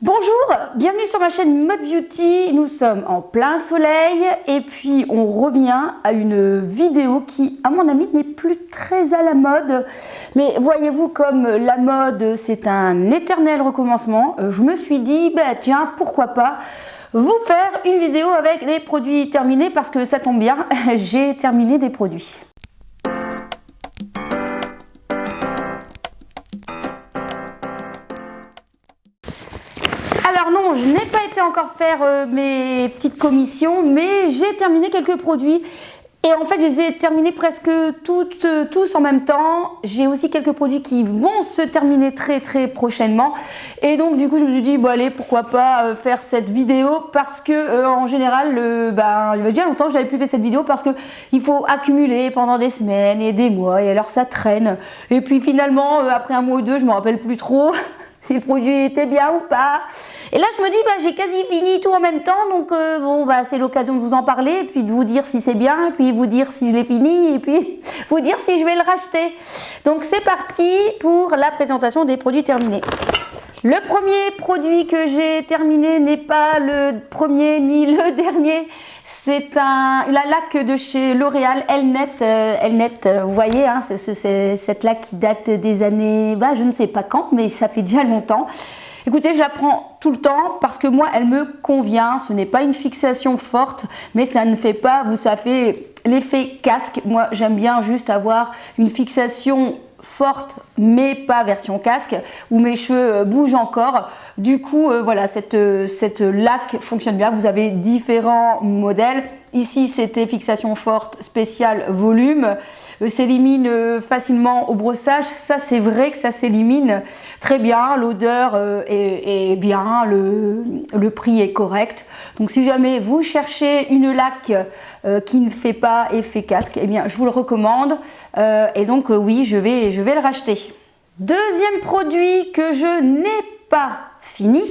Bonjour, bienvenue sur ma chaîne Mode Beauty. Nous sommes en plein soleil et puis on revient à une vidéo qui, à mon avis, n'est plus très à la mode. Mais voyez-vous, comme la mode, c'est un éternel recommencement, je me suis dit, bah, tiens, pourquoi pas vous faire une vidéo avec les produits terminés parce que ça tombe bien, j'ai terminé des produits. Alors non, je n'ai pas été encore faire mes petites commissions, mais j'ai terminé quelques produits. Et en fait, je les ai terminés presque tous en même temps. J'ai aussi quelques produits qui vont se terminer très prochainement. Et donc du coup, je me suis dit, bon allez, pourquoi pas faire cette vidéo, parce que en général, il y a déjà longtemps que je n'avais plus fait cette vidéo, parce qu'il faut accumuler pendant des semaines et des mois, et alors ça traîne. Et puis finalement, après un mois ou deux, je ne me rappelle plus trop si le produit était bien ou pas. Et là, je me dis, j'ai quasi fini tout en même temps, donc c'est l'occasion de vous en parler, et puis de vous dire si c'est bien, et puis vous dire si je l'ai fini, et puis vous dire si je vais le racheter. Donc c'est parti pour la présentation des produits terminés. Le premier produit que j'ai terminé n'est pas le premier ni le dernier. C'est la laque de chez L'Oréal, Elnet, vous voyez, hein, c'est cette laque qui date des années, je ne sais pas quand, mais ça fait déjà longtemps. Écoutez, j'apprends tout le temps parce que moi, elle me convient. Ce n'est pas une fixation forte, mais cela ne fait pas, vous savez, l'effet casque. Moi, j'aime bien juste avoir une fixation forte, mais pas version casque, où mes cheveux bougent encore. Du coup, voilà, cette laque fonctionne bien. Vous avez différents modèles. Ici, c'était fixation forte spéciale volume. S'élimine facilement au brossage. Ça, c'est vrai que ça s'élimine très bien. L'odeur est bien. Le prix est correct. Donc, si jamais vous cherchez une laque qui ne fait pas effet casque, eh bien, je vous le recommande. Et donc, oui, je vais le racheter. Deuxième produit que je n'ai pas fini,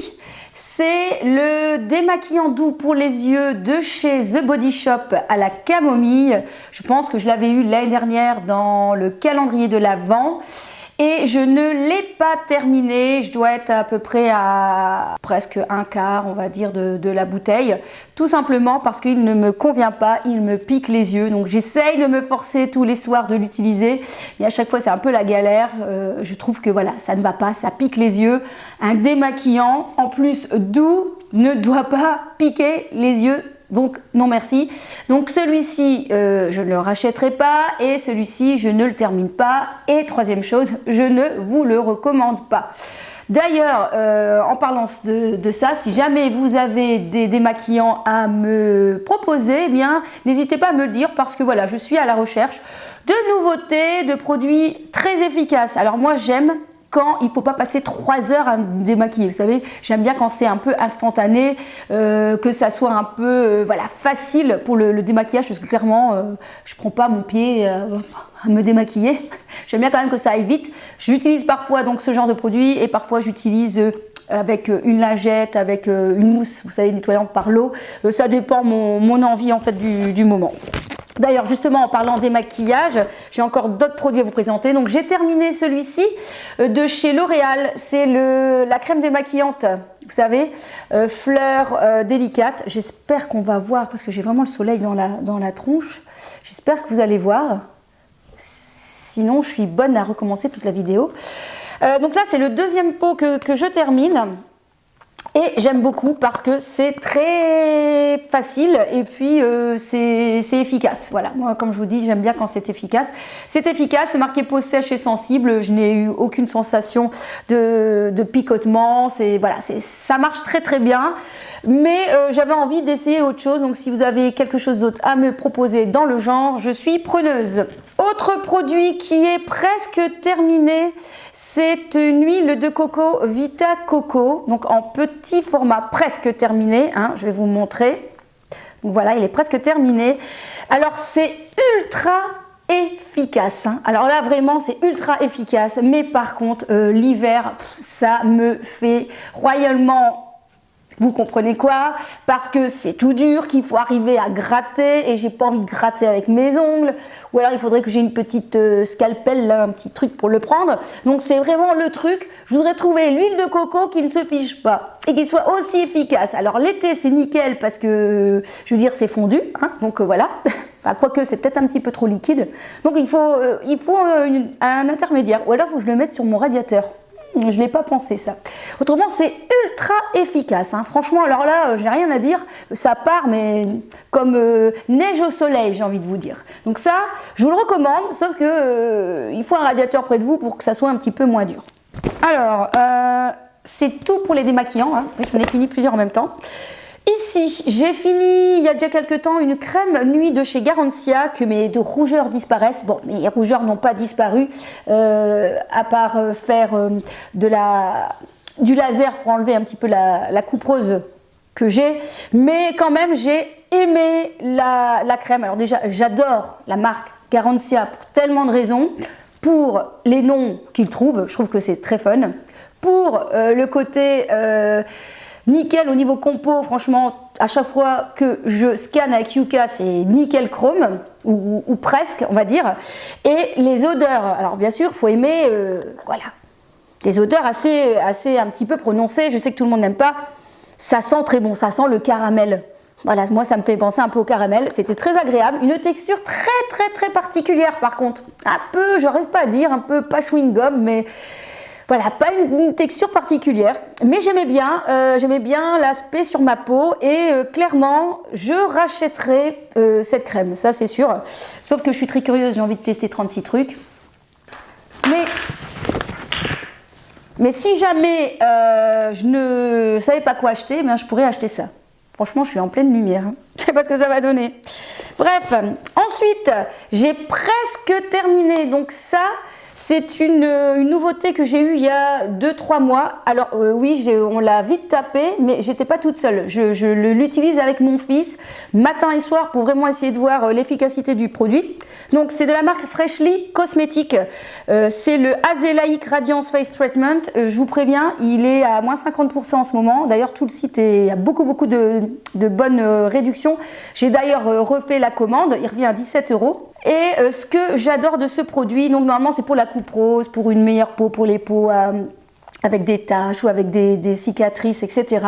c'est le démaquillant doux pour les yeux de chez The Body Shop à la camomille. Je pense que je l'avais eu l'année dernière dans le calendrier de l'Avent. Et je ne l'ai pas terminé, je dois être à peu près à presque un quart, on va dire, de la bouteille. Tout simplement parce qu'il ne me convient pas, il me pique les yeux. Donc j'essaye de me forcer tous les soirs de l'utiliser. Mais à chaque fois, c'est un peu la galère. Je trouve que voilà, ça ne va pas, ça pique les yeux. Un démaquillant, en plus doux, ne doit pas piquer les yeux. Donc non merci. Donc celui-ci je ne le rachèterai pas, et celui-ci je ne le termine pas, et troisième chose, je ne vous le recommande pas. D'ailleurs, en parlant de ça, si jamais vous avez des démaquillants à me proposer, eh bien n'hésitez pas à me le dire, parce que voilà, je suis à la recherche de nouveautés, de produits très efficaces. Alors moi, j'aime quand il ne faut pas passer 3 heures à me démaquiller. Vous savez, j'aime bien quand c'est un peu instantané, que ça soit un peu facile pour le démaquillage, parce que clairement, je ne prends pas mon pied à me démaquiller. J'aime bien quand même que ça aille vite. J'utilise parfois donc ce genre de produit, et parfois j'utilise avec une lingette, avec une mousse, vous savez, nettoyante par l'eau. Ça dépend mon envie en fait du moment. D'ailleurs, justement, en parlant des maquillages, j'ai encore d'autres produits à vous présenter. Donc, j'ai terminé celui-ci de chez L'Oréal. C'est la crème démaquillante, vous savez, fleur délicate. J'espère qu'on va voir, parce que j'ai vraiment le soleil dans la tronche. J'espère que vous allez voir. Sinon, je suis bonne à recommencer toute la vidéo. Donc là, c'est le deuxième pot que je termine. Et j'aime beaucoup parce que c'est très facile, et puis c'est efficace. Voilà, moi comme je vous dis, j'aime bien quand c'est efficace. C'est efficace, c'est marqué peau sèche et sensible. Je n'ai eu aucune sensation de picotement. Ça marche très bien. Mais j'avais envie d'essayer autre chose. Donc si vous avez quelque chose d'autre à me proposer dans le genre, je suis preneuse. Autre produit qui est presque terminé, c'est une huile de coco Vita Coco, donc en petit format, presque terminé, hein, je vais vous montrer. Donc voilà, il est presque terminé. Alors c'est ultra efficace, hein. Alors là vraiment c'est ultra efficace, mais par contre l'hiver ça me fait royalement Vous comprenez quoi? Parce que c'est tout dur, qu'il faut arriver à gratter et j'ai pas envie de gratter avec mes ongles. Ou alors il faudrait que j'ai une petite scalpel, là, un petit truc pour le prendre. Donc c'est vraiment le truc. Je voudrais trouver l'huile de coco qui ne se fiche pas et qui soit aussi efficace. Alors l'été c'est nickel parce que, je veux dire, c'est fondu. Hein, donc voilà. Enfin, quoique c'est peut-être un petit peu trop liquide. Donc il faut un intermédiaire. Ou alors il faut que je le mette sur mon radiateur. Je ne l'ai pas pensé ça. Autrement, c'est ultra efficace. Hein. Franchement, alors là, je n'ai rien à dire. Ça part, mais comme neige au soleil, j'ai envie de vous dire. Donc ça, je vous le recommande, sauf que il faut un radiateur près de vous pour que ça soit un petit peu moins dur. Alors, c'est tout pour les démaquillants. Hein. J'en ai fini plusieurs en même temps. Ici, j'ai fini il y a déjà quelques temps une crème nuit de chez Garancia que mes deux rougeurs disparaissent. Bon, mes rougeurs n'ont pas disparu à part faire du laser pour enlever un petit peu la coupeuse que j'ai. Mais quand même, j'ai aimé la crème. Alors déjà, j'adore la marque Garancia pour tellement de raisons. Pour les noms qu'ils trouvent, je trouve que c'est très fun. Pour le côté... nickel au niveau compo, franchement, à chaque fois que je scanne avec Yuka, c'est nickel chrome, ou presque, on va dire. Et les odeurs, alors bien sûr, il faut aimer, voilà, des odeurs assez un petit peu prononcées. Je sais que tout le monde n'aime pas. Ça sent très bon, ça sent le caramel. Voilà, moi ça me fait penser un peu au caramel. C'était très agréable. Une texture très particulière par contre. Un peu, j'arrive pas à dire, un peu pas chewing-gum, mais... Voilà, pas une texture particulière, mais j'aimais bien l'aspect sur ma peau et clairement, je rachèterai cette crème, ça c'est sûr. Sauf que je suis très curieuse, j'ai envie de tester 36 trucs. Mais si jamais je ne savais pas quoi acheter, ben, je pourrais acheter ça. Franchement, je suis en pleine lumière. Je sais pas ce que ça va donner. Bref, ensuite, j'ai presque terminé. Donc ça... C'est une nouveauté que j'ai eue il y a 2-3 mois. Alors oui, on l'a vite tapé, mais j'étais pas toute seule. Je l'utilise avec mon fils matin et soir pour vraiment essayer de voir l'efficacité du produit. Donc c'est de la marque Freshly Cosmetics. C'est le Azelaic Radiance Face Treatment. Je vous préviens, il est à moins 50% en ce moment. D'ailleurs, tout le site il y a beaucoup de bonnes réductions. J'ai d'ailleurs refait la commande. Il revient à 17 €. Et ce que j'adore de ce produit, donc normalement c'est pour la coupe rose, pour une meilleure peau, pour les peaux avec des taches ou avec des cicatrices, etc.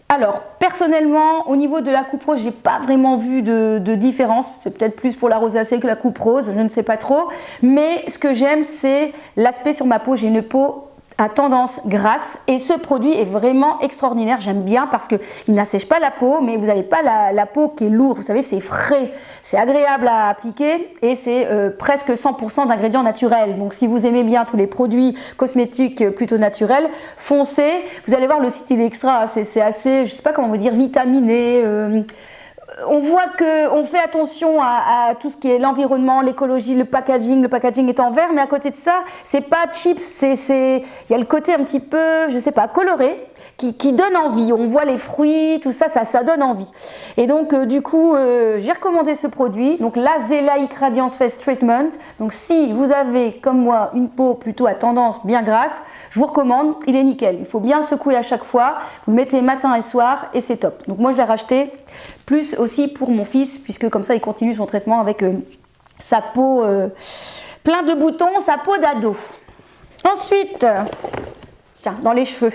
Alors personnellement, au niveau de la coupe rose, j'ai pas vraiment vu de différence. C'est peut-être plus pour la rosacée que la coupe rose, je ne sais pas trop. Mais ce que j'aime, c'est l'aspect sur ma peau. J'ai une peau à tendance grasse et ce produit est vraiment extraordinaire. J'aime bien parce qu'il n'assèche pas la peau, mais vous n'avez pas la peau qui est lourde. Vous savez, c'est frais, c'est agréable à appliquer et c'est presque 100% d'ingrédients naturels. Donc si vous aimez bien tous les produits cosmétiques plutôt naturels, foncez. Vous allez voir, le site il est extra, c'est assez, je sais pas comment vous dire, vitaminé. On voit qu'on fait attention à tout ce qui est l'environnement, l'écologie, le packaging. Le packaging est en verre, mais à côté de ça, c'est pas cheap. Il y a le côté un petit peu, je sais pas, coloré, qui donne envie. On voit les fruits, tout ça, ça donne envie. Et donc, du coup, j'ai recommandé ce produit. Donc, l'Azelaic Radiance Face Treatment. Donc, si vous avez, comme moi, une peau plutôt à tendance bien grasse, je vous recommande, il est nickel. Il faut bien secouer à chaque fois. Vous le mettez matin et soir et c'est top. Donc, moi, je l'ai racheté. Plus aussi pour mon fils, puisque comme ça, il continue son traitement avec sa peau plein de boutons, sa peau d'ado. Ensuite, tiens, dans les cheveux,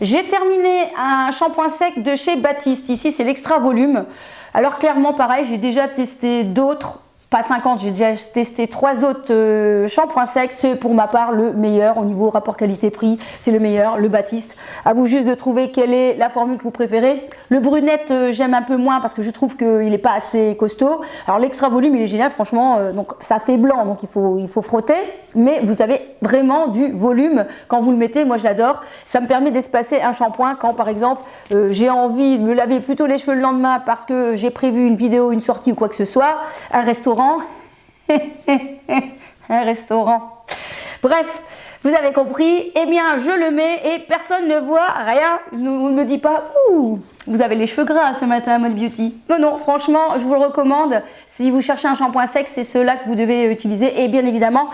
j'ai terminé un shampoing sec de chez Baptiste. Ici, c'est l'extra volume. Alors clairement, pareil, j'ai déjà testé d'autres. Pas 50, j'ai déjà testé 3 autres shampoings secs. C'est pour ma part le meilleur au niveau rapport qualité-prix. C'est le meilleur, le Baptiste. À vous juste de trouver quelle est la formule que vous préférez. Le brunette, j'aime un peu moins parce que je trouve qu'il n'est pas assez costaud. Alors l'extra volume, il est génial, franchement. Donc ça fait blanc, donc il faut frotter. Mais vous avez vraiment du volume quand vous le mettez. Moi, je l'adore. Ça me permet d'espacer un shampoing quand, par exemple, j'ai envie de me laver plutôt les cheveux le lendemain parce que j'ai prévu une vidéo, une sortie ou quoi que ce soit. Un restaurant. Un restaurant. Bref, vous avez compris. Eh bien, je le mets et personne ne voit rien. On ne me dit pas « Ouh, vous avez les cheveux gras ce matin, Mode Beauty ». Non, non, franchement, je vous le recommande. Si vous cherchez un shampoing sec, c'est ceux-là que vous devez utiliser. Et bien évidemment,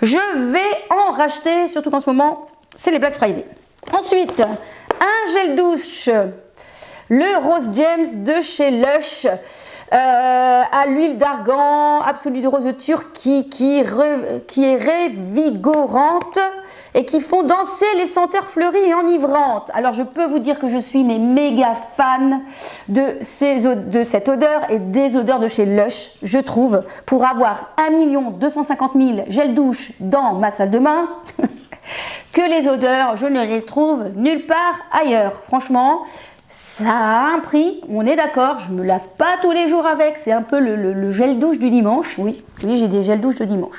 je vais en racheter, surtout qu'en ce moment, c'est les Black Friday. Ensuite, un gel douche le Rose James de chez Lush, à l'huile d'argan, absolue de rose turque qui est révigorante et qui font danser les senteurs fleuries et enivrantes. Alors je peux vous dire que je suis méga fan de cette odeur et des odeurs de chez Lush, je trouve, pour avoir 1 250 000 gels douche dans ma salle de bain, que les odeurs, je ne les trouve nulle part ailleurs. Franchement, ça a un prix, on est d'accord, je me lave pas tous les jours avec, c'est un peu le gel douche du dimanche, oui, j'ai des gels douche de dimanche.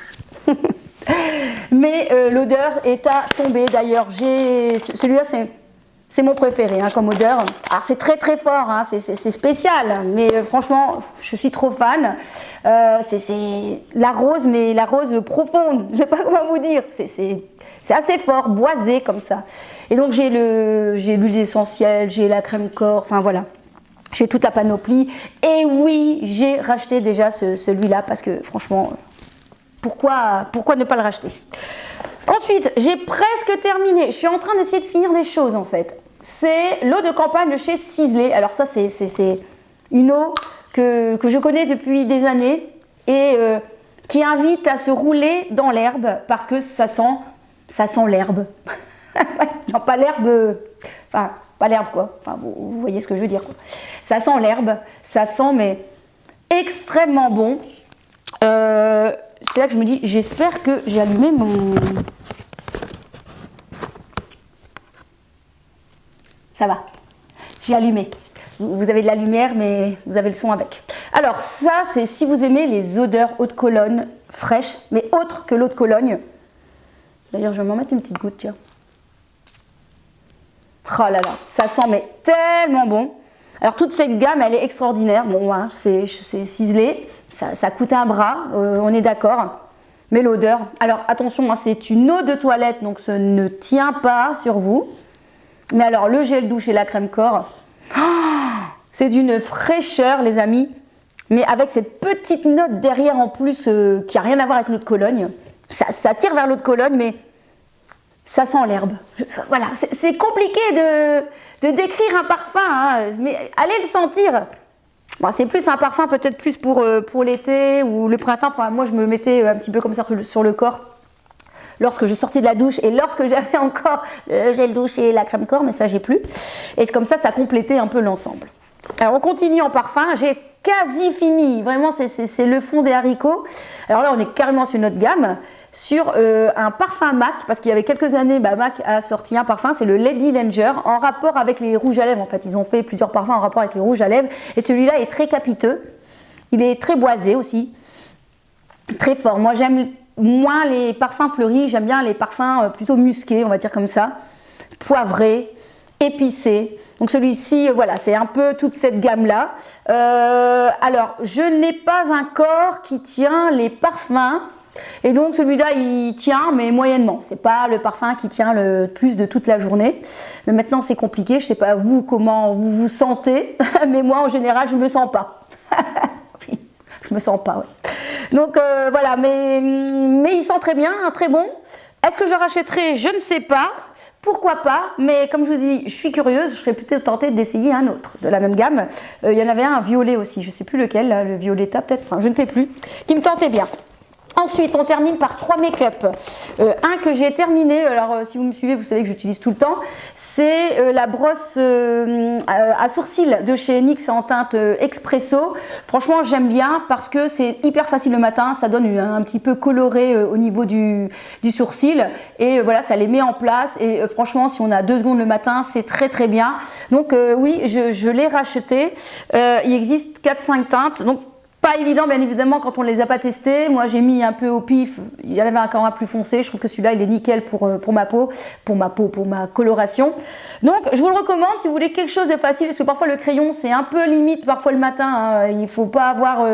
Mais l'odeur est à tomber, d'ailleurs, celui-là c'est mon préféré hein, comme odeur. Alors c'est très très fort, hein, c'est spécial, mais franchement, je suis trop fan. C'est la rose, mais la rose profonde, je sais pas comment vous dire, c'est assez fort, boisé comme ça. Et donc j'ai l'huile essentielle, j'ai la crème corps, enfin voilà. J'ai toute la panoplie. Et oui, j'ai racheté déjà celui-là parce que franchement, pourquoi ne pas le racheter? Ensuite, j'ai presque terminé. Je suis en train d'essayer de finir des choses en fait. C'est l'eau de campagne de chez Sisley. Alors ça, c'est une eau que je connais depuis des années et qui invite à se rouler dans l'herbe parce que ça sent l'herbe. Non, pas l'herbe, enfin, pas l'herbe quoi. Enfin, vous voyez ce que je veux dire quoi. Ça sent l'herbe, ça sent mais extrêmement bon. C'est là que je me dis, j'espère que j'ai allumé mon... Ça va, j'ai allumé. Vous avez de la lumière, mais vous avez le son avec. Alors ça, c'est si vous aimez les odeurs eau de Cologne fraîches, mais autres que l'eau de Cologne. D'ailleurs, je vais m'en mettre une petite goutte, tiens. Oh là là, ça sent mais tellement bon. Alors toute cette gamme, elle est extraordinaire. Bon, hein, c'est ciselé, ça coûte un bras, on est d'accord. Mais l'odeur, alors attention, hein, c'est une eau de toilette, donc ça ne tient pas sur vous. Mais alors le gel douche et la crème corps, oh, c'est d'une fraîcheur, les amis. Mais avec cette petite note derrière en plus qui n'a rien à voir avec l'eau de Cologne. Ça tire vers l'eau de Cologne, mais ça sent l'herbe. Voilà, c'est compliqué de décrire un parfum, hein, mais allez le sentir. Bon, c'est plus un parfum peut-être plus pour l'été ou le printemps. Enfin, moi, je me mettais un petit peu comme ça sur le corps lorsque je sortais de la douche et lorsque j'avais encore le gel douche et la crème corps, mais ça, j'ai plus. Et c'est comme ça complétait un peu l'ensemble. Alors, on continue en parfum. J'ai quasi fini. Vraiment, c'est le fond des haricots. Alors là, on est carrément sur notre gamme. Sur un parfum MAC, parce qu'il y avait quelques années, MAC a sorti un parfum, c'est le Lady Danger, en rapport avec les rouges à lèvres. En fait, ils ont fait plusieurs parfums en rapport avec les rouges à lèvres, et celui-là est très capiteux. Il est très boisé aussi, très fort. Moi, j'aime moins les parfums fleuris, j'aime bien les parfums plutôt musqués, on va dire comme ça, poivrés, épicés. Donc celui-ci, voilà, c'est un peu toute cette gamme-là. Alors, je n'ai pas un corps qui tient les parfums. Et donc celui-là il tient mais moyennement, c'est pas le parfum qui tient le plus de toute la journée. Mais maintenant c'est compliqué, je sais pas vous comment vous vous sentez, mais moi en général je me sens pas. Oui, je me sens pas, ouais. Donc voilà, mais il sent très bien, très bon. Est-ce que je rachèterai? Je ne sais pas. Pourquoi pas, mais comme je vous dis, je suis curieuse, je serais plutôt tentée d'essayer un autre de la même gamme. Il y en avait un violet aussi, je ne sais plus lequel, là, le violetta peut-être, enfin, je ne sais plus, qui me tentait bien. Ensuite, on termine par 3 make-up. Un que j'ai terminé, alors si vous me suivez, vous savez que j'utilise tout le temps, c'est la brosse à sourcils de chez NYX en teinte Expresso. Franchement, j'aime bien parce que c'est hyper facile le matin, ça donne un petit peu coloré au niveau du sourcil. Et voilà, ça les met en place. Et franchement, si on a 2 secondes le matin, c'est très très bien. Donc oui, je l'ai racheté. Il existe 4-5 teintes. Donc, pas évident, bien évidemment, quand on ne les a pas testés. Moi, j'ai mis un peu au pif. Il y en avait un quand même plus foncé. Je trouve que celui-là, il est nickel pour ma peau, pour ma coloration. Donc, je vous le recommande si vous voulez quelque chose de facile. Parce que parfois, le crayon, c'est un peu limite, parfois le matin. Hein, il ne faut pas avoir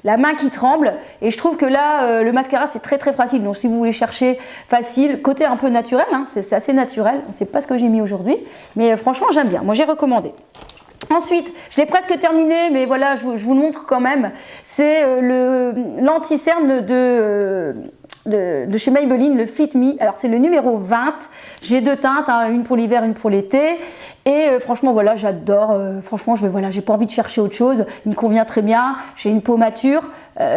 la main qui tremble. Et je trouve que là, le mascara, c'est très, très facile. Donc, si vous voulez chercher facile, côté un peu naturel, hein, c'est assez naturel. C'est pas ce que j'ai mis aujourd'hui. Mais franchement, j'aime bien. Moi, j'ai recommandé. Ensuite, je l'ai presque terminé, mais voilà, je vous le montre quand même. C'est l'anti-cerne de chez Maybelline, le Fit Me. Alors c'est le numéro 20. J'ai 2 teintes, hein, une pour l'hiver, une pour l'été. Et franchement, voilà, j'adore. Franchement, voilà, j'ai pas envie de chercher autre chose. Il me convient très bien. J'ai une peau mature.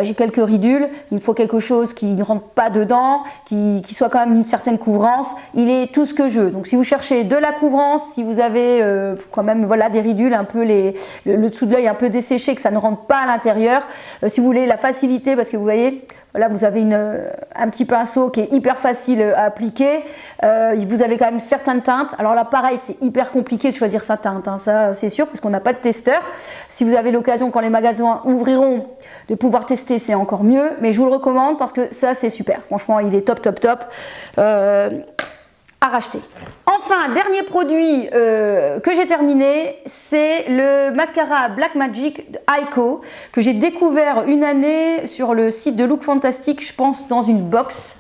J'ai quelques ridules, il me faut quelque chose qui ne rentre pas dedans, qui soit quand même une certaine couvrance. Il est tout ce que je veux. Donc si vous cherchez de la couvrance, si vous avez quand même voilà, des ridules, un peu le dessous de l'œil un peu desséché, que ça ne rentre pas à l'intérieur, si vous voulez la facilité, parce que vous voyez, voilà, vous avez un petit pinceau qui est hyper facile à appliquer. Vous avez quand même certaines teintes. Alors là, pareil, c'est hyper compliqué de choisir sa teinte, hein, ça c'est sûr, parce qu'on n'a pas de testeur. Si vous avez l'occasion, quand les magasins ouvriront, de pouvoir tester, c'est encore mieux. Mais je vous le recommande parce que ça, c'est super. Franchement, il est top, top, top. À racheter. Enfin, dernier produit que j'ai terminé, c'est le mascara Black Magic de Eyeko que j'ai découvert une année sur le site de Look Fantastic, je pense dans une box.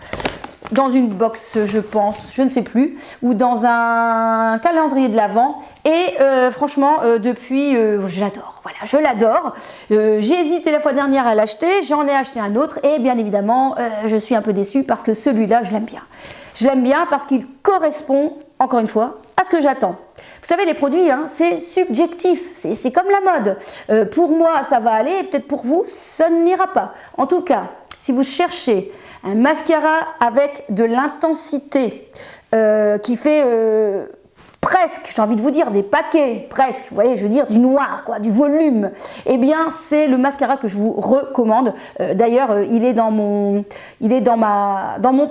Dans une box, je pense, je ne sais plus, ou dans un calendrier de l'Avent. Et franchement, depuis, je l'adore. Voilà, je l'adore. J'ai hésité la fois dernière à l'acheter, j'en ai acheté un autre et bien évidemment, je suis un peu déçue parce que celui-là, je l'aime bien. Je l'aime bien parce qu'il correspond, encore une fois, à ce que j'attends. Vous savez, les produits, hein, c'est subjectif, c'est comme la mode. Pour moi, ça va aller, et peut-être pour vous, ça n'ira pas. En tout cas, si vous cherchez un mascara avec de l'intensité qui fait presque, j'ai envie de vous dire, des paquets, presque, vous voyez, je veux dire du noir, quoi, du volume, eh bien c'est le mascara que je vous recommande. D'ailleurs, il est dans mon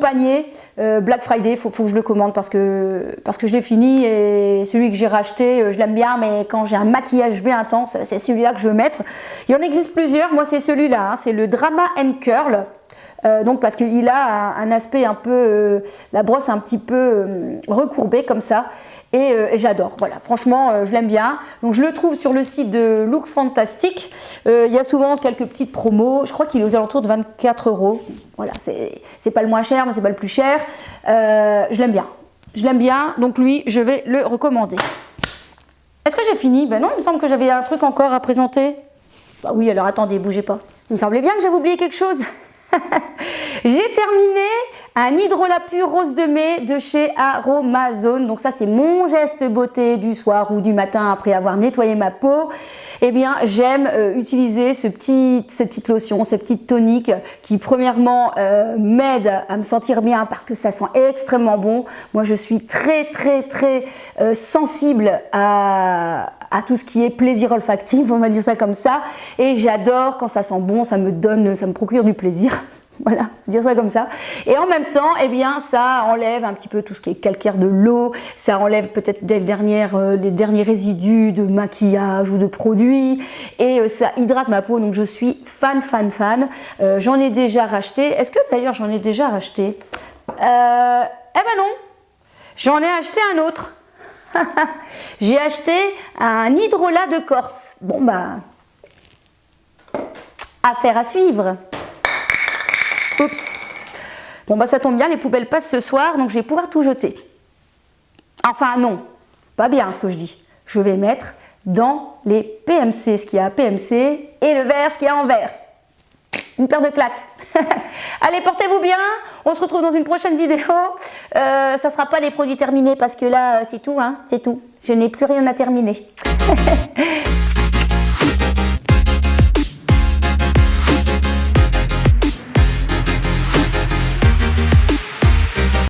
panier Black Friday, faut que je le commande parce que je l'ai fini et celui que j'ai racheté, je l'aime bien, mais quand j'ai un maquillage bien intense, c'est celui-là que je veux mettre. Il en existe plusieurs, moi c'est celui-là, hein, c'est le Drama and Curl. Donc parce qu'il a un aspect un peu, la brosse un petit peu recourbée comme ça et j'adore, voilà, franchement je l'aime bien. Donc je le trouve sur le site de Look Fantastic, il y a souvent quelques petites promos, je crois qu'il est aux alentours de 24 €, voilà, c'est pas le moins cher mais c'est pas le plus cher, je l'aime bien, donc lui je vais le recommander. Est-ce que j'ai fini? Ben non, il me semble que j'avais un truc encore à présenter. Bah oui, alors attendez, bougez pas, il me semblait bien que j'avais oublié quelque chose. J'ai terminé un hydrolat pur rose de mai de chez Aromazone. Donc ça c'est mon geste beauté du soir ou du matin après avoir nettoyé ma peau. Eh bien j'aime utiliser cette petite lotion, cette petite tonique qui premièrement m'aide à me sentir bien parce que ça sent extrêmement bon. Moi je suis très sensible à tout ce qui est plaisir olfactif, on va dire ça comme ça, et j'adore quand ça sent bon, ça me procure du plaisir. Voilà, dire ça comme ça. Et en même temps, eh bien, ça enlève un petit peu tout ce qui est calcaire de l'eau, ça enlève peut-être les derniers résidus de maquillage ou de produits, et ça hydrate ma peau, donc je suis fan. J'en ai déjà racheté. Est-ce que d'ailleurs j'en ai déjà racheté? Eh ben non, j'en ai acheté un autre. J'ai acheté un hydrolat de Corse. Bon bah, affaire à suivre. Oups. Bon bah ça tombe bien, les poubelles passent ce soir, donc je vais pouvoir tout jeter. Enfin non, pas bien ce que je dis. Je vais mettre dans les PMC, ce qu'il y a à PMC, et le verre, ce qu'il y a en verre. Une paire de claques. Allez, portez-vous bien. On se retrouve dans une prochaine vidéo. Ça ne sera pas les produits terminés parce que là, c'est tout, hein, c'est tout. Je n'ai plus rien à terminer.